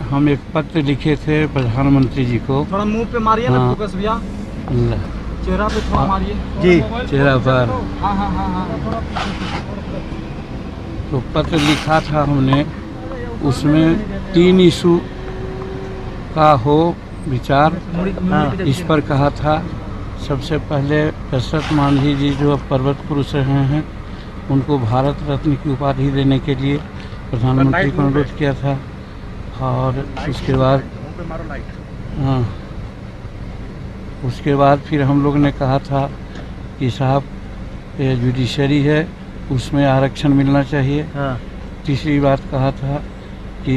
हम एक पत्र लिखे थे प्रधानमंत्री जी को। थोड़ा मुंह पे मारिए ना फोकस भैया, चेहरा पे थोड़ा मारिए जी, चेहरा पर। हाँ हाँ हाँ हाँ। तो पत्र लिखा था हमने, उसमें 3 इशू का हो विचार इस पर कहा था। सबसे पहले दशरथ मांझी जी जो अब पर्वत पुरुष रहे हैं, उनको भारत रत्न की उपाधि देने के लिए प्रधानमंत्री को अनुरोध किया था। और उसके बाद फिर हम लोग ने कहा था कि साहब जुडिशरी है, उसमें आरक्षण मिलना चाहिए। तीसरी बात कहा था कि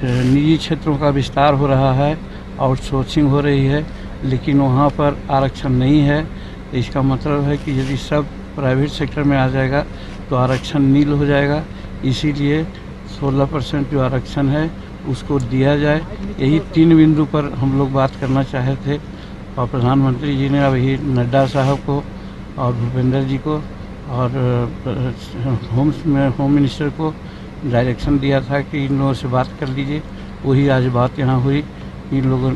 निजी क्षेत्रों का विस्तार हो रहा है, आउटसोर्सिंग हो रही है, लेकिन वहाँ पर आरक्षण नहीं है। इसका मतलब है कि यदि सब प्राइवेट सेक्टर में आ जाएगा तो आरक्षण नील हो जाएगा। इसीलिए 16% जो आरक्षण है उसको दिया जाए। यही 3 बिंदु पर हम लोग बात करना चाहे थे। और प्रधानमंत्री जी ने अभी नड्डा साहब को और भूपेंद्र जी को और होम मिनिस्टर को डायरेक्शन दिया था कि इन लोगों से बात कर लीजिए। वही आज बात यहाँ हुई। इन लोगों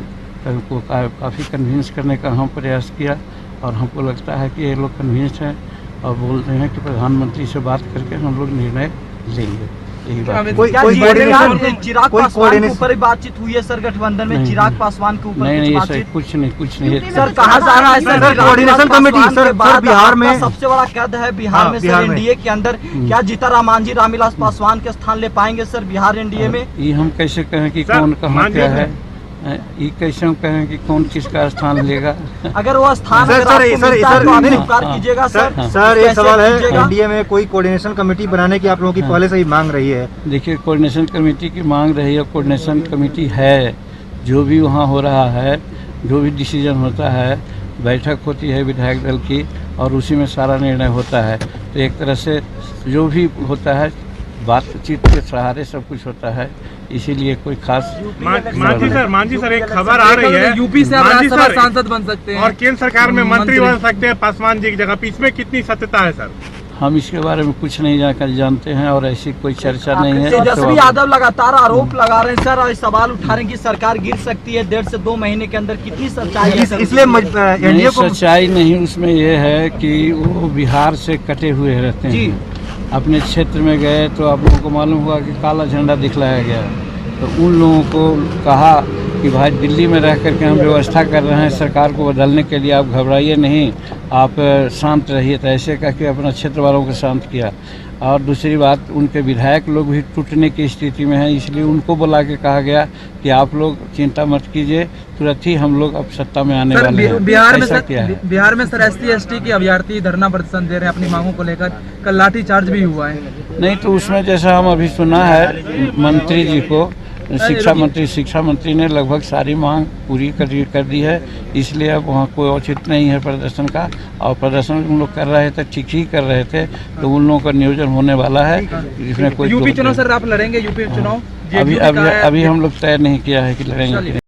को काफ़ी कन्विंस करने का हम प्रयास किया और हमको लगता है कि ये लोग कन्विंस हैं और बोल रहे हैं कि प्रधानमंत्री से बात करके हम लोग निर्णय लेंगे। यही बात है। चिराग पासवान के ऊपर बातचीत हुई है सर, गठबंधन में चिराग पासवान के ऊपर नहीं सर, कुछ नहीं सर। कहा जा रहा है sir coordination committee sir Bihar में सबसे बड़ा कद है बिहार में सर एनडीए के अंदर। क्या जीतन राम रामविलास पासवान के स्थान ले पाएंगे सर बिहार एनडीए में? ये हम कैसे कहें कि कौन कहाँ क्या है? ये कैसे हम कहें कि कौन किसका स्थान लेगा? अगर वो स्थान स्वीकार कीजिएगा सर। सर एक सवाल है, एनडीए में कोई कोऑर्डिनेशन कमेटी बनाने की आप लोगों की पहले से ही मांग रही है? देखिए, कोऑर्डिनेशन कमेटी की मांग रही है, कोऑर्डिनेशन कमेटी है। जो भी वहाँ हो रहा है, जो भी डिसीजन होता है, बैठक होती है विधायक दल की और उसी में सारा निर्णय होता है। तो एक तरह से जो भी होता है बातचीत के सहारे सब कुछ होता है। इसीलिए कोई खास मांझी सर एक खबर आ रही है, यूपी से राज्यसभा सांसद बन सकते हैं और केंद्र सरकार में मंत्री बन सकते हैं पासवान जी की जगह। इसमें कितनी सत्यता है सर? हम इसके बारे में कुछ नहीं जानते हैं और ऐसी कोई चर्चा नहीं है। तेजस्वी यादव लगातार आरोप लगा रहे हैं सर और सवाल उठा रहे हैं कि सरकार गिर सकती है 1.5 से 2 महीने के अंदर। कितनी सच्चाई है? इसलिए सच्चाई नहीं उसमें ये है कि वो बिहार से कटे हुए रहते हैं। अपने क्षेत्र में गए तो आप लोगों को मालूम हुआ कि काला झंडा दिखलाया गया। तो उन लोगों को कहा कि भाई दिल्ली में रह करके हम व्यवस्था कर रहे हैं सरकार को बदलने के लिए, आप घबराइए नहीं, आप शांत रहिए। तो ऐसे करके अपना क्षेत्र वालों को शांत किया। और दूसरी बात, उनके विधायक लोग भी टूटने की स्थिति में हैं, इसलिए उनको बुला के कहा गया कि आप लोग चिंता मत कीजिए, तुरंत ही हम लोग अब सत्ता में आने वाले हैं। बिहार में सर ST की अभ्यर्थी धरना प्रदर्शन दे रहे हैं अपनी मांगों को लेकर। कल लाठी चार्ज भी हुआ है। नहीं तो उसमें जैसा हम अभी सुना है मंत्री जी को, शिक्षा मंत्री ने लगभग सारी मांग पूरी कर दी है। इसलिए अब वहाँ कोई औचित्य नहीं है प्रदर्शन का। और प्रदर्शन उन लोग कर रहे थे, ठीक ही कर रहे थे, तो उन लोगों का नियोजन होने वाला है। इसमें कोई यूपी चुनाव सर आप लड़ेंगे? यूपी चुनाव अभी हम लोग तय नहीं किया है कि लड़ेंगे।